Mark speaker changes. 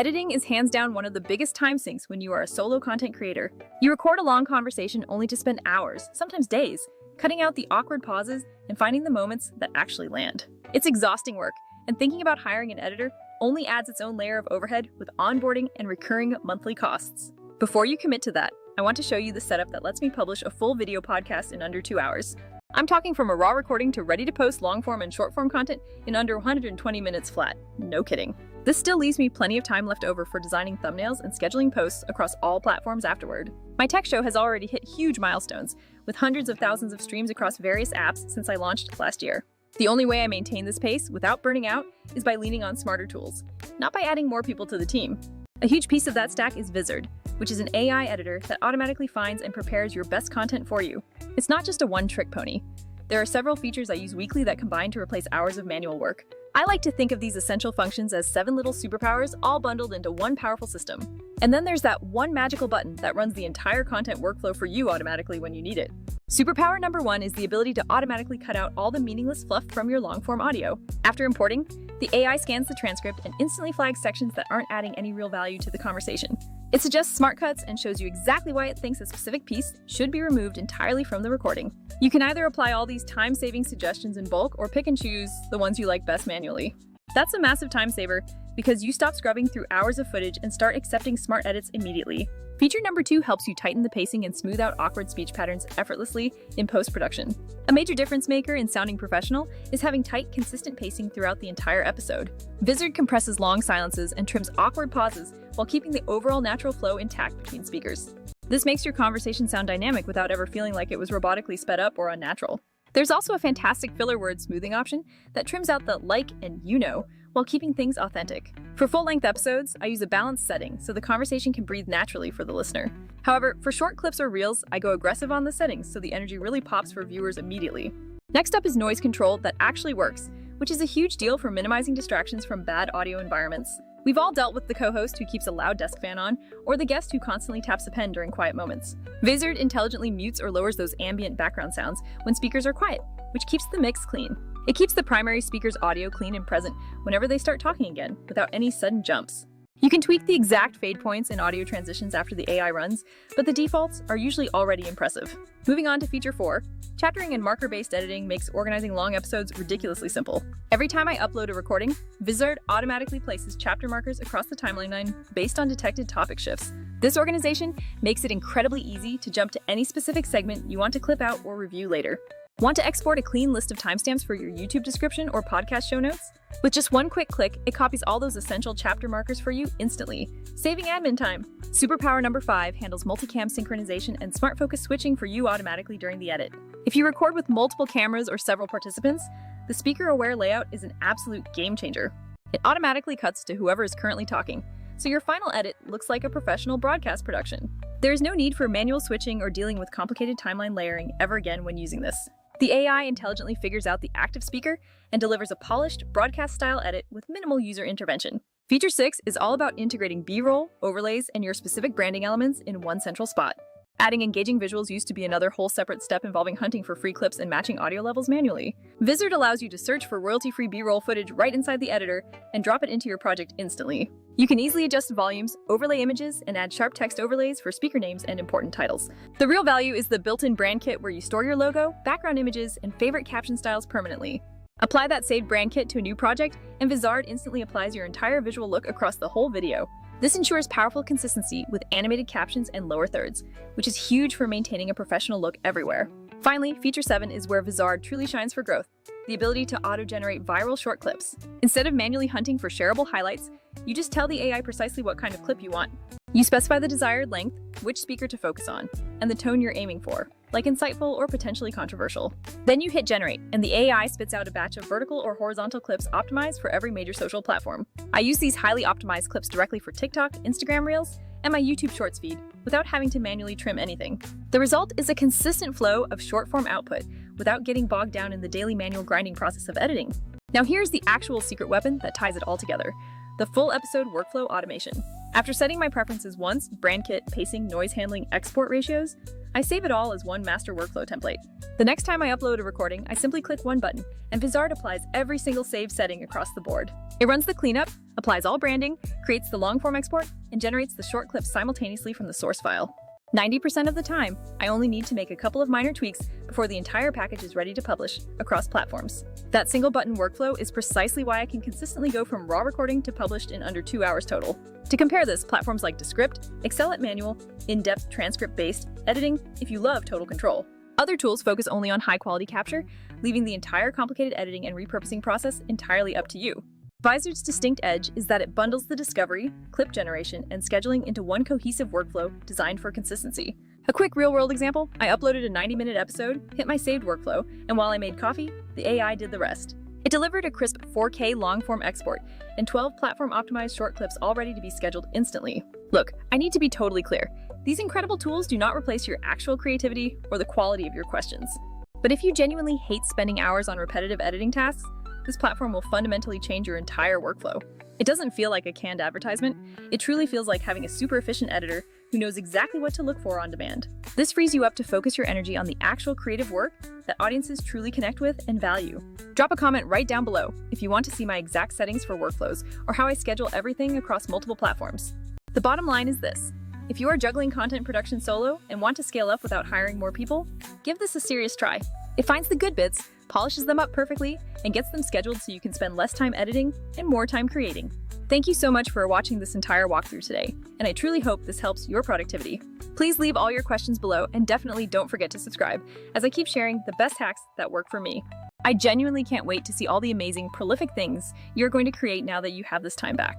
Speaker 1: Editing is hands down one of the biggest time sinks when you are a solo content creator. You record a long conversation only to spend hours, sometimes days, cutting out the awkward pauses and finding the moments that actually land. It's exhausting work, and thinking about hiring an editor only adds its own layer of overhead with onboarding and recurring monthly costs. Before you commit to that, I want to show you the setup that lets me publish a full video podcast in under 2 hours. I'm talking from a raw recording to ready-to-post long-form and short-form content in under 120 minutes flat. No kidding. This still leaves me plenty of time left over for designing thumbnails and scheduling posts across all platforms afterward. My tech show has already hit huge milestones, with hundreds of thousands of streams across various apps since I launched last year. The only way I maintain this pace without burning out is by leaning on smarter tools, not by adding more people to the team. A huge piece of that stack is Vizard, which is an AI editor that automatically finds and prepares your best content for you. It's not just a one-trick pony. There are several features I use weekly that combine to replace hours of manual work. I like to think of these essential functions as 7 little superpowers all bundled into one powerful system. And then there's that one magical button that runs the entire content workflow for you automatically when you need it. Superpower number 1 is the ability to automatically cut out all the meaningless fluff from your long-form audio. After importing, the AI scans the transcript and instantly flags sections that aren't adding any real value to the conversation. It suggests smart cuts and shows you exactly why it thinks a specific piece should be removed entirely from the recording. You can either apply all these time-saving suggestions in bulk or pick and choose the ones you like best manually. That's a massive time saver because you stop scrubbing through hours of footage and start accepting smart edits immediately. Feature number 2 helps you tighten the pacing and smooth out awkward speech patterns effortlessly in post-production. A major difference maker in sounding professional is having tight, consistent pacing throughout the entire episode. Vizard compresses long silences and trims awkward pauses while keeping the overall natural flow intact between speakers. This makes your conversation sound dynamic without ever feeling like it was robotically sped up or unnatural. There's also a fantastic filler word smoothing option that trims out the like and you know while keeping things authentic. For full-length episodes, I use a balanced setting so the conversation can breathe naturally for the listener. However, for short clips or reels, I go aggressive on the settings so the energy really pops for viewers immediately. Next up is noise control that actually works, which is a huge deal for minimizing distractions from bad audio environments. We've all dealt with the co-host who keeps a loud desk fan on, or the guest who constantly taps a pen during quiet moments. Vizard intelligently mutes or lowers those ambient background sounds when speakers are quiet, which keeps the mix clean. It keeps the primary speaker's audio clean and present whenever they start talking again, without any sudden jumps. You can tweak the exact fade points and audio transitions after the AI runs, but the defaults are usually already impressive. Moving on to feature 4, chaptering and marker-based editing makes organizing long episodes ridiculously simple. Every time I upload a recording, Vizard automatically places chapter markers across the timeline based on detected topic shifts. This organization makes it incredibly easy to jump to any specific segment you want to clip out or review later. Want to export a clean list of timestamps for your YouTube description or podcast show notes? With just one quick click, it copies all those essential chapter markers for you instantly, saving admin time. Superpower number 5 handles multicam synchronization and smart focus switching for you automatically during the edit. If you record with multiple cameras or several participants, the speaker-aware layout is an absolute game changer. It automatically cuts to whoever is currently talking, so your final edit looks like a professional broadcast production. There is no need for manual switching or dealing with complicated timeline layering ever again when using this. The AI intelligently figures out the active speaker and delivers a polished, broadcast-style edit with minimal user intervention. Feature 6 is all about integrating B-roll, overlays, and your specific branding elements in one central spot. Adding engaging visuals used to be another whole separate step involving hunting for free clips and matching audio levels manually. Vizard allows you to search for royalty-free B-roll footage right inside the editor and drop it into your project instantly. You can easily adjust volumes, overlay images, and add sharp text overlays for speaker names and important titles. The real value is the built-in brand kit where you store your logo, background images, and favorite caption styles permanently. Apply that saved brand kit to a new project, and Vizard instantly applies your entire visual look across the whole video. This ensures powerful consistency with animated captions and lower thirds, which is huge for maintaining a professional look everywhere. Finally, feature 7 is where Vizard truly shines for growth, the ability to auto-generate viral short clips. Instead of manually hunting for shareable highlights, you just tell the AI precisely what kind of clip you want. You specify the desired length, which speaker to focus on, and the tone you're aiming for, like insightful or potentially controversial. Then you hit generate, and the AI spits out a batch of vertical or horizontal clips optimized for every major social platform. I use these highly optimized clips directly for TikTok, Instagram Reels, and my YouTube Shorts feed, without having to manually trim anything. The result is a consistent flow of short-form output, without getting bogged down in the daily manual grinding process of editing. Now here's the actual secret weapon that ties it all together: the full episode workflow automation. After setting my preferences once, brand kit, pacing, noise handling, export ratios, I save it all as one master workflow template. The next time I upload a recording, I simply click one button, and Vizard applies every single saved setting across the board. It runs the cleanup, applies all branding, creates the long-form export, and generates the short clips simultaneously from the source file. 90% of the time, I only need to make a couple of minor tweaks before the entire package is ready to publish across platforms. That single button workflow is precisely why I can consistently go from raw recording to published in under 2 hours total. To compare this, platforms like Descript excel at manual, in-depth transcript-based editing if you love total control. Other tools focus only on high-quality capture, leaving the entire complicated editing and repurposing process entirely up to you. Vizard's distinct edge is that it bundles the discovery, clip generation, and scheduling into one cohesive workflow designed for consistency. A quick real-world example, I uploaded a 90-minute episode, hit my saved workflow, and while I made coffee, the AI did the rest. It delivered a crisp 4K long-form export and 12 platform-optimized short clips all ready to be scheduled instantly. Look, I need to be totally clear. These incredible tools do not replace your actual creativity or the quality of your questions. But if you genuinely hate spending hours on repetitive editing tasks, this platform will fundamentally change your entire workflow. It doesn't feel like a canned advertisement. It truly feels like having a super efficient editor who knows exactly what to look for on demand. This frees you up to focus your energy on the actual creative work that audiences truly connect with and value. Drop a comment right down below if you want to see my exact settings for workflows or how I schedule everything across multiple platforms. The bottom line is this: if you are juggling content production solo and want to scale up without hiring more people, give this a serious try. It finds the good bits, polishes them up perfectly, and gets them scheduled so you can spend less time editing and more time creating. Thank you so much for watching this entire walkthrough today, and I truly hope this helps your productivity. Please leave all your questions below, and definitely don't forget to subscribe, as I keep sharing the best hacks that work for me. I genuinely can't wait to see all the amazing, prolific things you're going to create now that you have this time back.